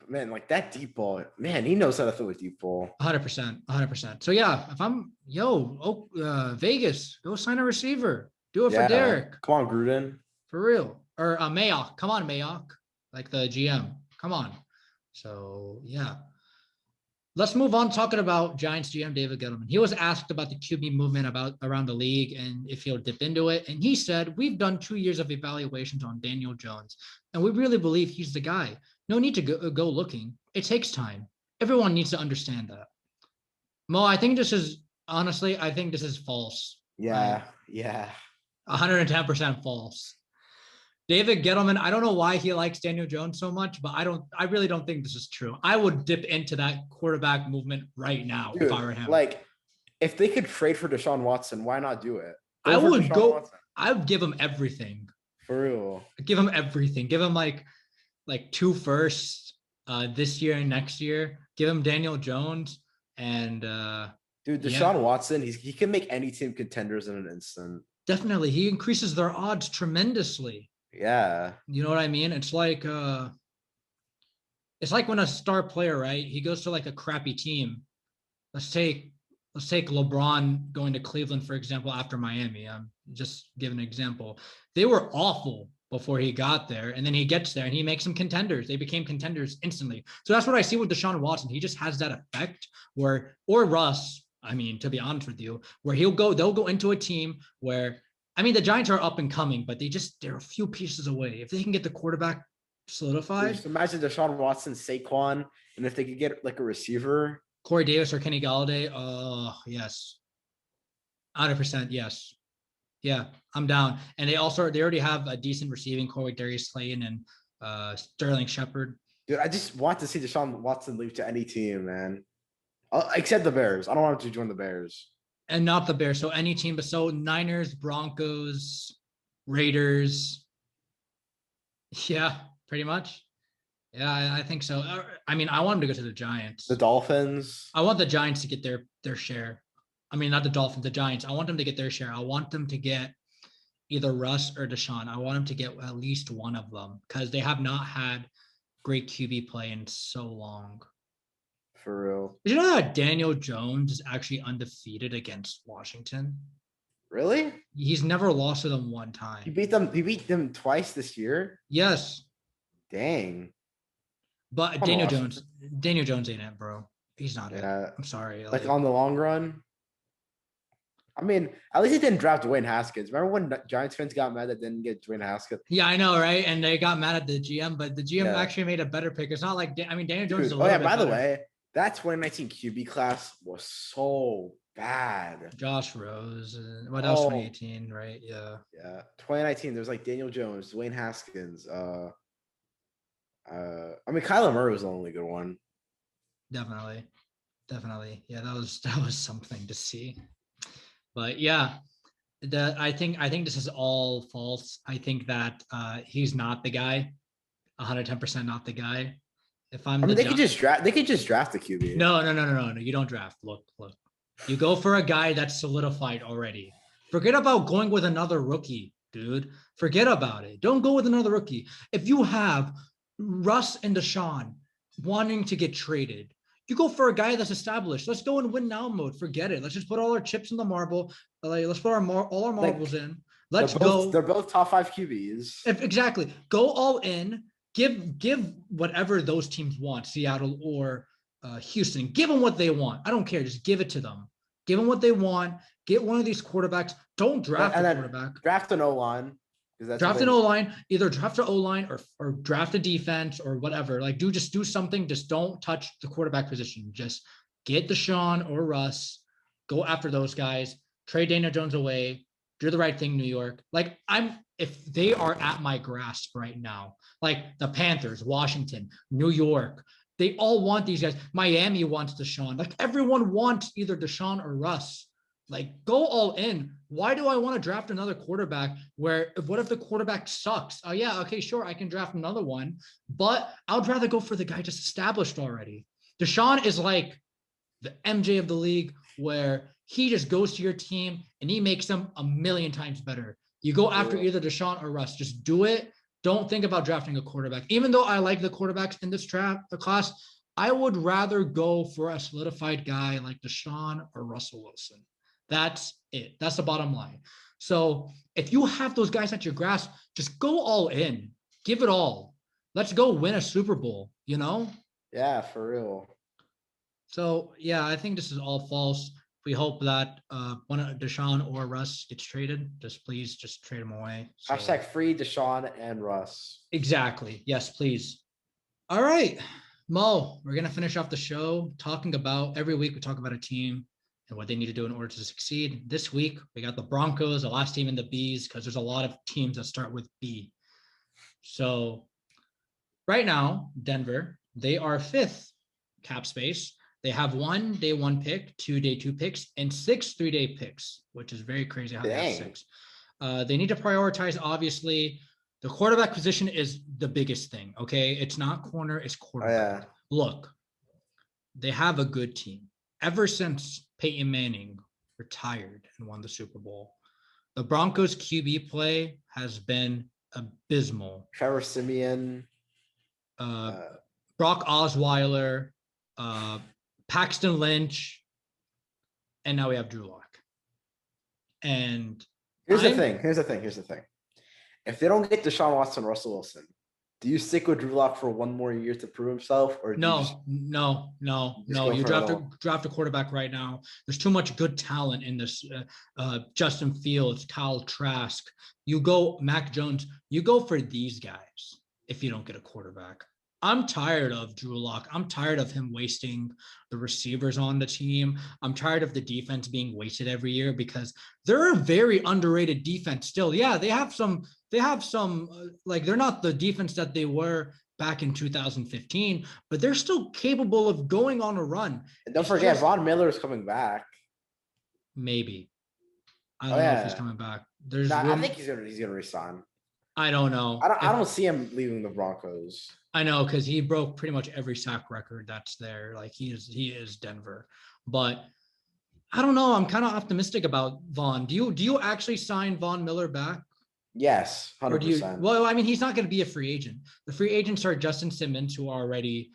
But man, like that deep ball, man, he knows how to throw a deep ball. 100%, 100%. So yeah, if I'm Vegas, go sign a receiver. Do it for Derek. Come on, Gruden. For real. Or Mayock. Come on, Mayock. Like the GM. Come on. So yeah. Let's move on talking about Giants GM David Gettleman. He was asked about the QB movement around the league and if he'll dip into it. And he said, we've done 2 years of evaluations on Daniel Jones, and we really believe he's the guy. No need to go looking. It takes time. Everyone needs to understand that. Mo, I think this is false. Yeah. 110% false. David Gettleman, I don't know why he likes Daniel Jones so much, but I really don't think this is true. I would dip into that quarterback movement right now. Dude, if I were him. Like, if they could trade for Deshaun Watson, why not do it? I would give him everything. For real. Give him everything. Give him like 2 firsts this year and next year. Give him Daniel Jones and dude, Deshaun Watson, he can make any team contenders in an instant. Definitely. He increases their odds tremendously. Yeah. You know what I mean? It's like when a star player, right? He goes to like a crappy team. Let's take LeBron going to Cleveland, for example, after Miami. I'm just giving an example. They were awful before he got there, and then he gets there and he makes them contenders. They became contenders instantly. So that's what I see with Deshaun Watson. He just has that effect or Russ. I mean, to be honest with you, where they'll go into a team where, I mean, the Giants are up and coming, but they're a few pieces away. If they can get the quarterback solidified. Just imagine Deshaun Watson, Saquon, and if they could get like a receiver. Corey Davis or Kenny Golladay. Oh, yes. 100% yes. Yeah, I'm down. And they already have a decent receiving core with Darius Slayton and Sterling Shepard. Dude, I just want to see Deshaun Watson leave to any team, man. Except the Bears. I don't want him to join the Bears. And not the Bears. So any team, but so Niners, Broncos, Raiders. Yeah, pretty much. Yeah, I think so. I mean, I want him to go to the Giants. The Dolphins. I want the Giants to get their share. I mean, not the Dolphins, the Giants. I want them to get their share. I want them to get either Russ or Deshaun. I want them to get at least one of them because they have not had great QB play in so long. For real. Did you know that Daniel Jones is actually undefeated against Washington? Really? He's never lost to them one time. He beat them twice this year? Yes. Dang. But Daniel Jones ain't it, bro. He's not it. I'm sorry. Like on the long run? I mean, at least he didn't draft Dwayne Haskins. Remember when Giants fans got mad that didn't get Dwayne Haskins? Yeah, I know, right? And they got mad at the GM, but the GM actually made a better pick. It's not like, I mean, Daniel Jones is a little bit by the better. way, that 2019 QB class was so bad. Josh Rose. What else? 2018, right? Yeah. Yeah. 2019, there's like Daniel Jones, Dwayne Haskins. I mean, Kyler Murray was the only good one. Definitely. Yeah, that was something to see. But yeah, I think this is all false. I think that he's not the guy. 110% not the guy. If I'm I the mean, they could just draft. They could just draft the QB. no. You don't draft. Look. You go for a guy that's solidified already. Forget about going with another rookie, dude. Forget about it. Don't go with another rookie. If you have Russ and Deshaun wanting to get traded, you go for a guy that's established. Let's go in win now mode. Forget it. Let's just put all our chips in the marble. Let's put all our marbles in. Let's go. They're both top 5 QBs. Exactly. Go all in. Give whatever those teams want, Seattle or Houston. Give them what they want. I don't care. Just give it to them. Give them what they want. Get one of these quarterbacks. Don't draft a quarterback. Draft an O-line. Draft an O-line. Either draft an O-line or draft a defense or whatever. Like, just do something. Just don't touch the quarterback position. Just get Deshaun or Russ. Go after those guys. Trade Daniel Jones away. Do the right thing, New York. Like, if they are at my grasp right now, like the Panthers, Washington, New York, they all want these guys. Miami wants Deshaun. Like, everyone wants either Deshaun or Russ. Like, go all in. Why do I want to draft another quarterback what if the quarterback sucks? Oh, yeah, okay, sure, I can draft another one, but I would rather go for the guy just established already. Deshaun is like the MJ of the league, where he just goes to your team and he makes them a million times better. You go after either Deshaun or Russ. Just do it. Don't think about drafting a quarterback. Even though I like the quarterbacks in this class, I would rather go for a solidified guy like Deshaun or Russell Wilson. That's it. That's the bottom line. So if you have those guys at your grasp, just go all in. Give it all. Let's go win a Super Bowl, Yeah, for real. So, yeah, I think this is all false. We hope that one of Deshaun or Russ gets traded. Please trade them away. So. Hashtag free Deshaun and Russ. Exactly. Yes, please. All right, Mo, we're going to finish off the show talking about every week we talk about a team and what they need to do in order to succeed. This week, we got the Broncos, the last team in the Bs, because there's a lot of teams that start with B. So right now, Denver, they are 5th cap space. They have 1 day 1 pick, 2 day 2 picks, and 6 3-day picks, which is very crazy how they have 6. They need to prioritize, obviously. The quarterback position is the biggest thing, okay? It's not corner, it's quarterback. Oh, yeah. Look, they have a good team. Ever since Peyton Manning retired and won the Super Bowl, the Broncos QB play has been abysmal. Trevor Siemian. Brock Osweiler, Paxton Lynch, and now we have Drew Lock. And here's the thing. If they don't get Deshaun Watson, Russell Wilson, do you stick with Drew Lock for 1 more year to prove himself? Or no. You draft a quarterback right now. There's too much good talent in this. Justin Fields, Kyle Trask. You go Mac Jones. You go for these guys if you don't get a quarterback. I'm tired of Drew Lock. I'm tired of him wasting the receivers on the team. I'm tired of the defense being wasted every year because they're a very underrated defense still. Yeah, they have some like they're not the defense that they were back in 2015, but they're still capable of going on a run. And don't forget, Von Miller is coming back. Maybe. I don't know if he's coming back. I think he's gonna resign. I don't know. I don't see him leaving the Broncos. I know, because he broke pretty much every sack record that's there. Like he is Denver, but I don't know. I'm kind of optimistic about Von. Do you actually sign Von Miller back? Yes, 100%. Well, I mean, he's not going to be a free agent. The free agents are Justin Simmons, who already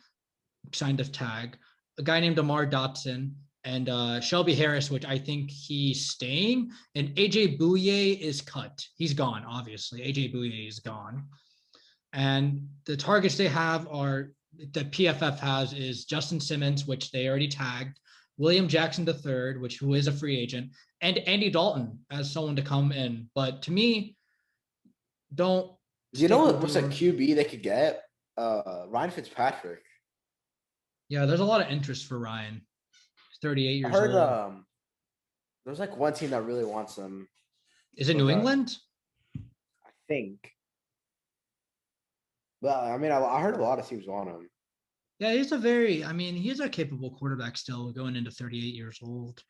signed a tag, a guy named Amar Dotson, and Shelby Harris, which I think he's staying, and AJ Bouye is cut. He's gone, obviously. AJ Bouye is gone. And the targets they have are that PFF has is Justin Simmons, which they already tagged, William Jackson III, who is a free agent, and Andy Dalton as someone to come in. But to me, do you know what's a QB they could get? Ryan Fitzpatrick. Yeah, there's a lot of interest for Ryan. He's 38 years old. I heard there's like one team that really wants him. Is it New England? I think. Well, I mean, I heard a lot of teams want him. Yeah, he's a capable quarterback still going into 38 years old.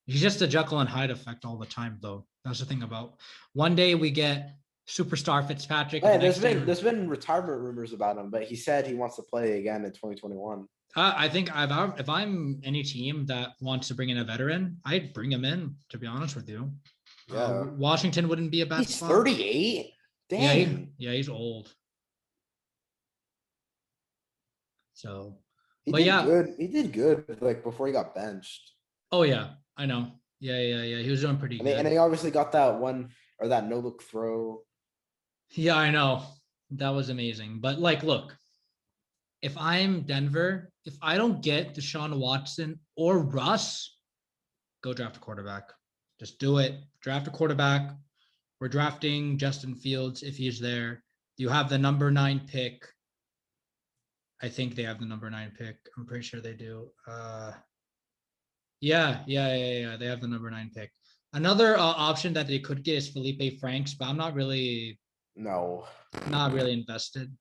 He's just a Jekyll and Hyde effect all the time, though. That's the thing about one day we get superstar Fitzpatrick. Yeah, there's been retirement rumors about him, but he said he wants to play again in 2021. I think if I'm any team that wants to bring in a veteran, I'd bring him in. To be honest with you, Yeah, Washington wouldn't be a bad he's spot. 38. Dang. Yeah, he's old. So, He did good like before he got benched. Oh yeah, I know. Yeah. He was doing pretty good. And he obviously got that one or that no look throw. Yeah, I know. That was amazing. But like, look, if I'm Denver, if I don't get Deshaun Watson or Russ, go draft a quarterback. Just do it. Draft a quarterback. We're drafting Justin Fields if he's there. You have the number 9 pick. I think they have the number 9 pick. I'm pretty sure they do. Yeah. They have the number 9 pick. Another option that they could get is Felipe Franks, but I'm not really invested.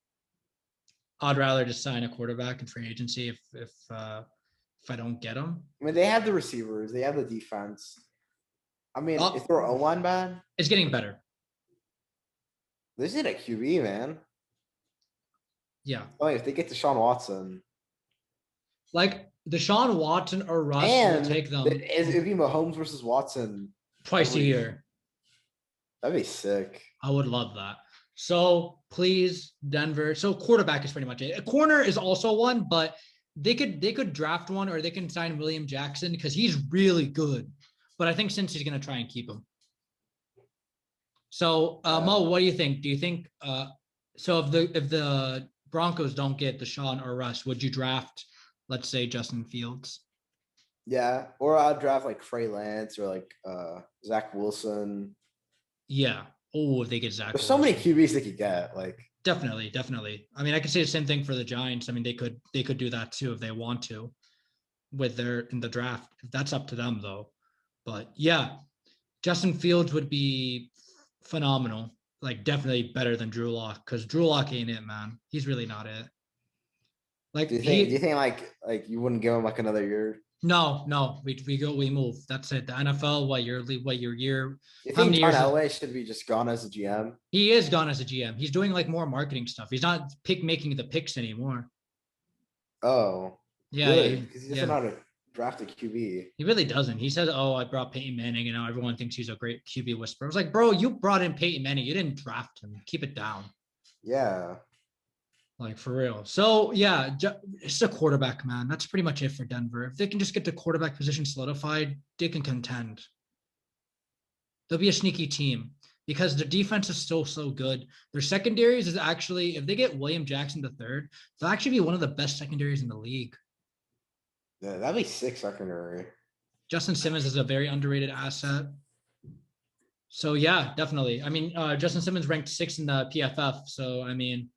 I'd rather just sign a quarterback in free agency if I don't get him. I mean, they have the receivers, they have the defense. I mean, is their O-line bad? It's getting better. They need a QB, man. Yeah. Oh, if they get Deshaun Watson. Like Deshaun Watson or Russ will take them. It'd be Mahomes versus Watson. Twice a year. That'd be sick. I would love that. So please, Denver. So quarterback is pretty much it. A corner is also one, but they could draft one or they can sign William Jackson because he's really good. But I think since he's going to try and keep him. So Mo, what do you think? Do you think so if the Broncos don't get Deshaun or Russ, would you draft, let's say, Justin Fields? Yeah, or I'd draft like Trey Lance or like Zach Wilson. Yeah. Oh, if they get Zach There's so many QBs they could get. Like definitely. I mean, I could say the same thing for the Giants. I mean, they could do that too if they want to, with in the draft. That's up to them though. But yeah, Justin Fields would be phenomenal. Like definitely better than Drew Lock because Drew Lock ain't it, man. He's really not it. Like, do you think like you wouldn't give him like another year? No, we move. That's it. The NFL, what your year? You think John Elway should be just gone as a GM? He is gone as a GM. He's doing like more marketing stuff. He's not making the picks anymore. Oh, yeah, because he doesn't know how to draft a QB. He really doesn't. He says, "Oh, I brought Peyton Manning, and now everyone thinks he's a great QB whisperer." I was like, "Bro, you brought in Peyton Manning. You didn't draft him. Keep it down." Yeah. Like for real. So yeah, it's a quarterback, man. That's pretty much it for Denver. If they can just get the quarterback position solidified, they can contend. They'll be a sneaky team because their defense is still so good. Their secondaries is actually, if they get William Jackson III, they'll actually be one of the best secondaries in the league. Yeah, that'd be sick secondary. Justin Simmons is a very underrated asset. So yeah, definitely. I mean, Justin Simmons ranked 6th in the PFF. So I mean,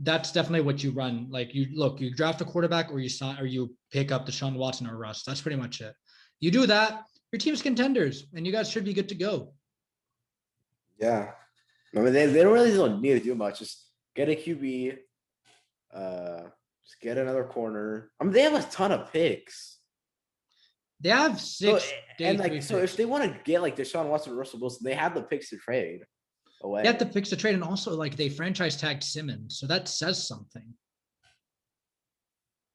that's definitely what you run. Like you draft a quarterback or you pick up Deshaun Watson or Russ. That's pretty much it. You do that, your team's contenders, and you guys should be good to go. Yeah. I mean, they don't need to do much. Just get a QB, just get another corner. I mean, they have a ton of picks. They have 6. So if they want to get like Deshaun Watson or Russell Wilson, they have the picks to trade away. They have the picks to trade, and also like they franchise tagged Simmons, so that says something.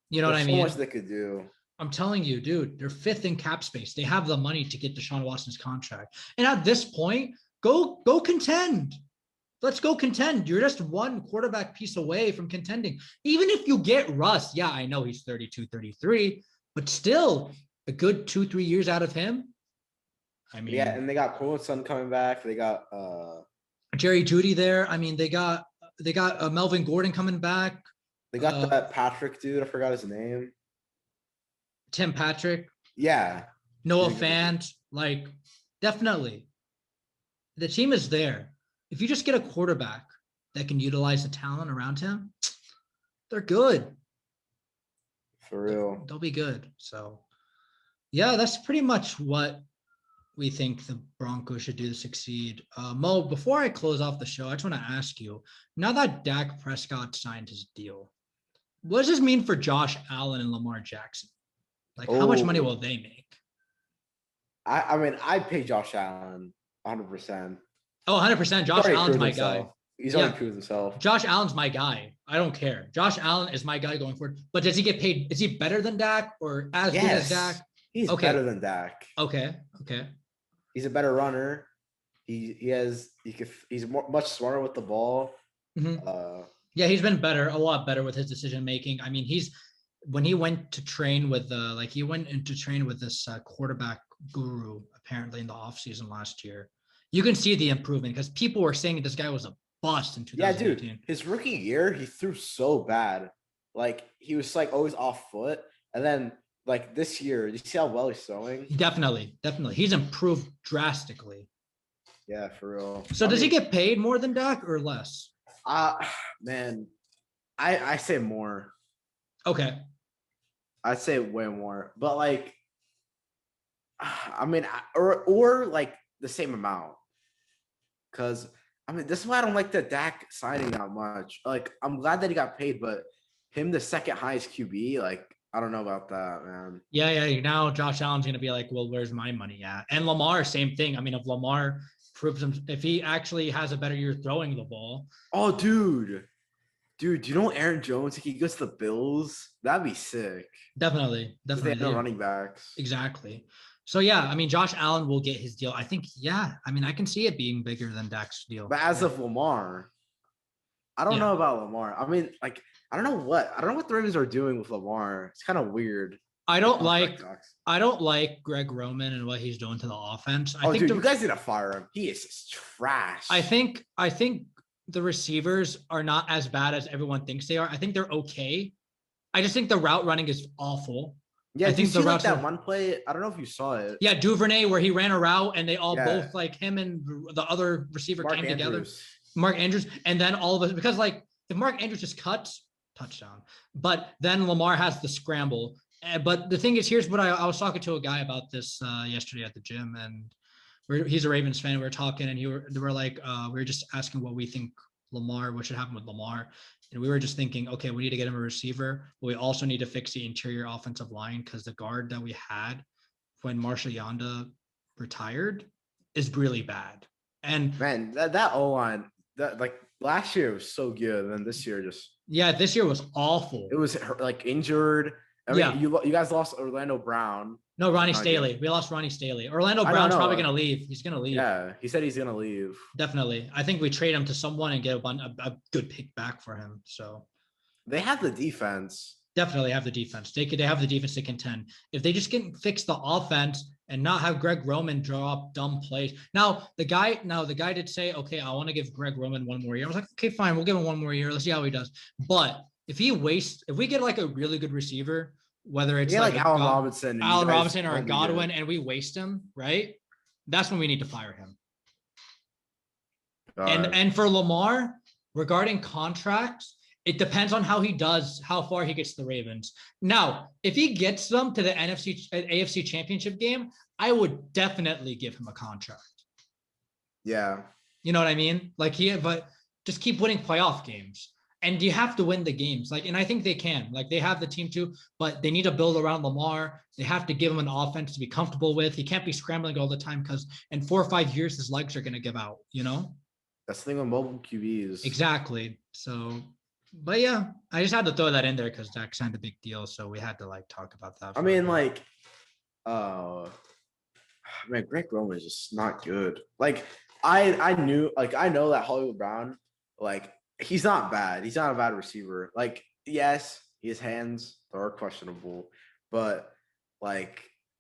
You know what I mean? So much they could do. I'm telling you, dude, they're 5th in cap space. They have the money to get Deshaun Watson's contract, and at this point, go contend. Let's go contend. You're just one quarterback piece away from contending. Even if you get Russ, yeah, I know he's 32, 33, but still a good 2-3 years out of him. I mean, yeah, and they got Son coming back. They got Jerry Jeudy there. I mean, they got Melvin Gordon coming back. They got that Patrick dude. I forgot his name. Tim Patrick. Yeah. Noah Fant. Like, definitely. The team is there. If you just get a quarterback that can utilize the talent around him, they're good. For real. They'll be good. So, yeah, that's pretty much what we think the Broncos should do to succeed. Mo, before I close off the show, I just want to ask you, now that Dak Prescott signed his deal, what does this mean for Josh Allen and Lamar Jackson? Like, how much money will they make? I mean, I'd pay Josh Allen 100%. Oh, 100%. He's Josh already Allen's proved my guy. himself. He's already Yeah. proved himself. Josh Allen's my guy. I don't care. Josh Allen is my guy going forward. But does he get paid? Is he better than Dak or as good as Yes, Dak? he's better Okay. than Dak. Okay. Okay. He's a better runner. He's much smarter with the ball. Mhm. Uh, Yeah, he's been better, a lot better with his decision making. I mean, when he went to train with he went into train with this quarterback guru apparently in the offseason last year. You can see the improvement because people were saying this guy was a bust in yeah, dude, 2018. his rookie year he threw so bad, like he was like always off foot, and then like this year, you see how well he's throwing? Definitely, definitely. He's improved drastically. Yeah, for real. So I does he mean, get paid more than Dak or less? uh man, I say more. Okay. I'd say way more, but like, I mean, or like the same amount. Because I mean, this is why I don't like the Dak signing that much. Like, I'm glad that he got paid, but him the second highest QB, like, I don't know about that, man. Yeah. Now Josh Allen's gonna be like, well, where's my money at? And Lamar, same thing. I mean, if Lamar proves him, if he actually has a better year throwing the ball. Oh, dude, do you know Aaron Jones? If he goes to the Bills, that'd be sick. Definitely, Because they have no definitely. running backs. Exactly. So yeah, I mean, Josh Allen will get his deal. I think, yeah. I mean, I can see it being bigger than Dak's deal. But as Yeah. of Lamar, I don't Yeah. know about Lamar. I mean, like, I don't know what the Ravens are doing with Lamar. It's kind of weird. I The don't contract like talks. I don't like Greg Roman and what he's doing to the offense. Oh, dude, you guys need to fire him. He is just trash. I think the receivers are not as bad as everyone thinks they are. I think they're okay. I just think the route running is awful. Yeah, I do you think the see like routes that are, one play? I don't know if you saw it. yeah, Duvernay where he ran a route and they all Yeah, both like him and the other receiver Mark came together. Andrews. Mark Andrews, and then all of us because like if Mark Andrews just cuts touchdown, but then Lamar has the scramble. But the thing is, here's what I was talking to a guy about this yesterday at the gym, and he's a Ravens fan. We were talking, and they were like, we were just asking what we think what should happen with Lamar, and we were just thinking, okay, we need to get him a receiver, but we also need to fix the interior offensive line because the guard that we had when Marshall Yanda retired is really bad. And Man, that O line, that like last year was so good, and then this year just yeah, this year was awful. it was like injured. I mean, Yeah. you guys lost Orlando Brown. No, Ronnie Staley. We lost Ronnie Staley. Orlando Brown's probably going to leave. He's going to leave. Yeah, he said he's gonna leave. Definitely. I think we trade him to someone and get a good pick back for him. So They have the defense. definitely have the defense. They have the defense to contend. If they just can fix the offense and not have Greg Roman draw up dumb plays. Now the guy did say, okay, I want to give Greg Roman one more year. I was like, okay, fine, we'll give him one more year. Let's see how he does. But if we get like a really good receiver, whether it's like Allen Robinson or a Godwin, and we waste him, right? That's when we need to fire him. And for Lamar, regarding contracts, it depends on how he does, how far he gets the Ravens. Now, if he gets them to the AFC Championship game, I would definitely give him a contract. Yeah. You know what I mean? But just keep winning playoff games. And you have to win the games. And I think they can. They have the team too, but they need to build around Lamar. They have to give him an offense to be comfortable with. He can't be scrambling all the time because in 4 or 5 years, his legs are going to give out, That's the thing with mobile QBs. Exactly. So, but yeah, I just had to throw that in there because Dak signed a big deal. So we had to talk about that. I mean, man, Greg Roman is just not good. I know that Hollywood Brown, he's not bad. He's not a bad receiver. Yes, his hands are questionable, but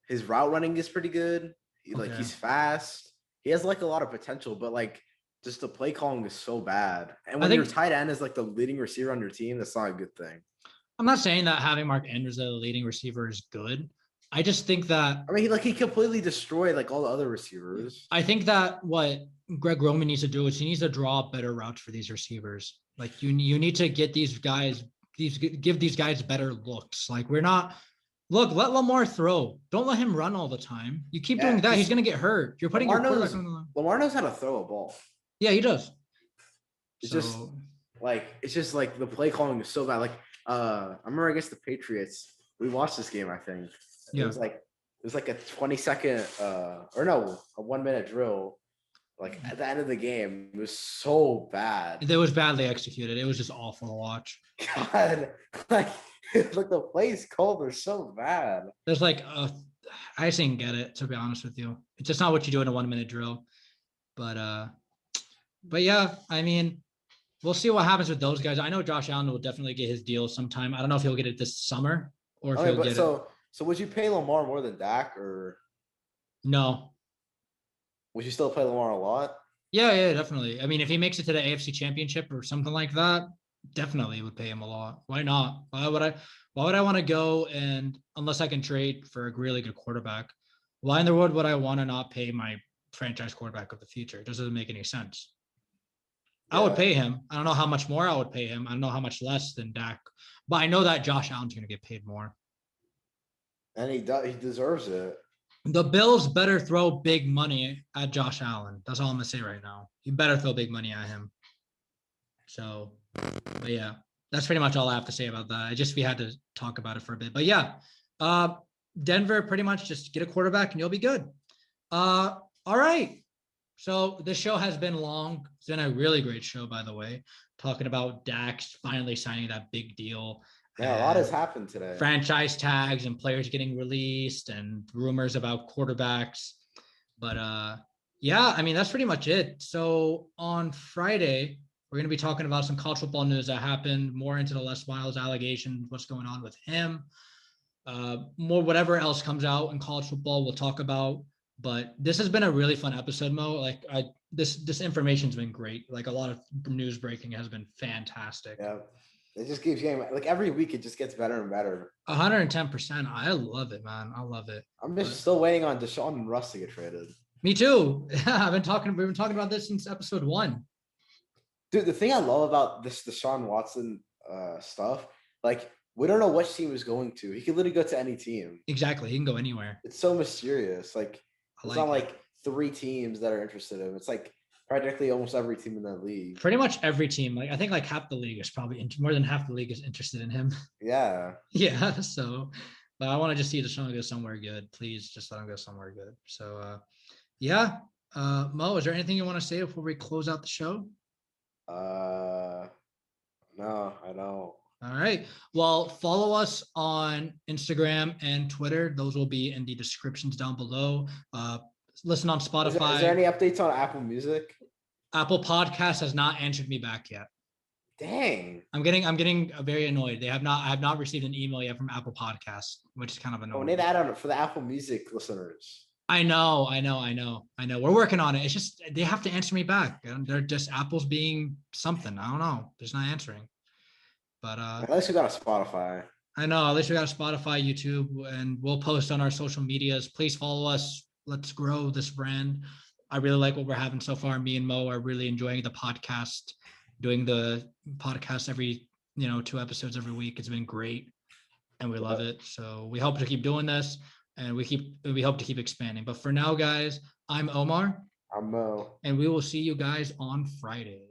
his route running is pretty good. He's fast. He has a lot of potential, but just the play calling is so bad. And when your tight end is the leading receiver on your team, that's not a good thing. I'm not saying that having Mark Andrews as a leading receiver is good. I just think that he completely destroyed all the other receivers. I think that what Greg Roman needs to do is he needs to draw up better routes for these receivers. You need to get give these guys better looks. Let Lamar throw. Don't let him run all the time. You keep doing that, he's gonna get hurt. You're putting Lamar your quarterback on the line. Lamar knows how to throw a ball. Yeah, he does. It's just the play calling is so bad. I remember against the Patriots, we watched this game, I think. It was was like a 20-second or no, a 1-minute drill. Like at the end of the game, it was so bad. It was badly executed. It was just awful to watch. God, like the plays called are so bad. There's like I just didn't get it, to be honest with you. It's just not what you do in a 1-minute drill. But yeah, I mean, we'll see what happens with those guys. I know Josh Allen will definitely get his deal sometime. I don't know if he'll get it this summer or if he'll get it. So would you pay Lamar more than Dak, or No. would you still pay Lamar a lot? Yeah, definitely. I mean, if he makes it to the AFC Championship or something like that, definitely would pay him a lot. Why not? Why would I want to go and unless I can trade for a really good quarterback? Why in the world would I want to not pay my franchise quarterback of the future? It doesn't make any sense. Yeah. I would pay him. I don't know how much more I would pay him. I don't know how much less than Dak, but I know that Josh Allen's going to get paid more. And he deserves it. The Bills better throw big money at Josh Allen. That's all I'm gonna say right now. You better throw big money at him. So, but yeah, that's pretty much all I have to say about that. We had to talk about it for a bit. But yeah, Denver pretty much just get a quarterback and you'll be good. All right. So this show has been long. It's been a really great show, by the way. Talking about Dax finally signing that big deal. Yeah, a lot has happened today. Franchise tags and players getting released and rumors about quarterbacks. But yeah, I mean, that's pretty much it. So on Friday, we're going to be talking about some college football news that happened, more into the Les Miles allegations, what's going on with him. More whatever else comes out in college football, we'll talk about. But this has been a really fun episode, Mo. Like this information's been great. Like a lot of news breaking has been fantastic. Yeah. It just keeps getting like every week it just gets better and better. 110%. I love it, man. I love it. I'm just still waiting on Deshaun and Russ to get traded. Me too. We've been talking about this since episode 1. Dude, the thing I love about this Deshaun Watson stuff, like we don't know which team he's going to. He could literally go to any team. Exactly. He can go anywhere. It's so mysterious. Like it's not like 3 teams that are interested in him. It's like practically almost every team in that league. Pretty much every team. Like I think like half the league is probably more than half the league is interested in him. Yeah. Yeah. So, but I want to just see Deshaun go somewhere good. Please just let him go somewhere good. So, yeah. Mo, is there anything you want to say before we close out the show? No, I don't. All right. Well, follow us on Instagram and Twitter. Those will be in the descriptions down below. Listen on Spotify. Is there any updates on Apple Music? Apple Podcasts has not answered me back yet. Dang. I'm getting very annoyed. I have not received an email yet from Apple Podcasts, which is kind of annoying. We need to add on it for the Apple Music listeners. I know. We're working on it. It's just they have to answer me back. They're just Apple's being something. I don't know. They're just not answering. But at least we got a Spotify. I know. At least we got a Spotify, YouTube, and we'll post on our social medias. Please follow us. Let's grow this brand. I really like what we're having so far. Me and Mo are really enjoying the podcast, doing the podcast every, 2 episodes every week. It's been great and we love it. So we hope to keep doing this and we hope to keep expanding. But for now, guys, I'm Omar. I'm Mo. And we will see you guys on Friday.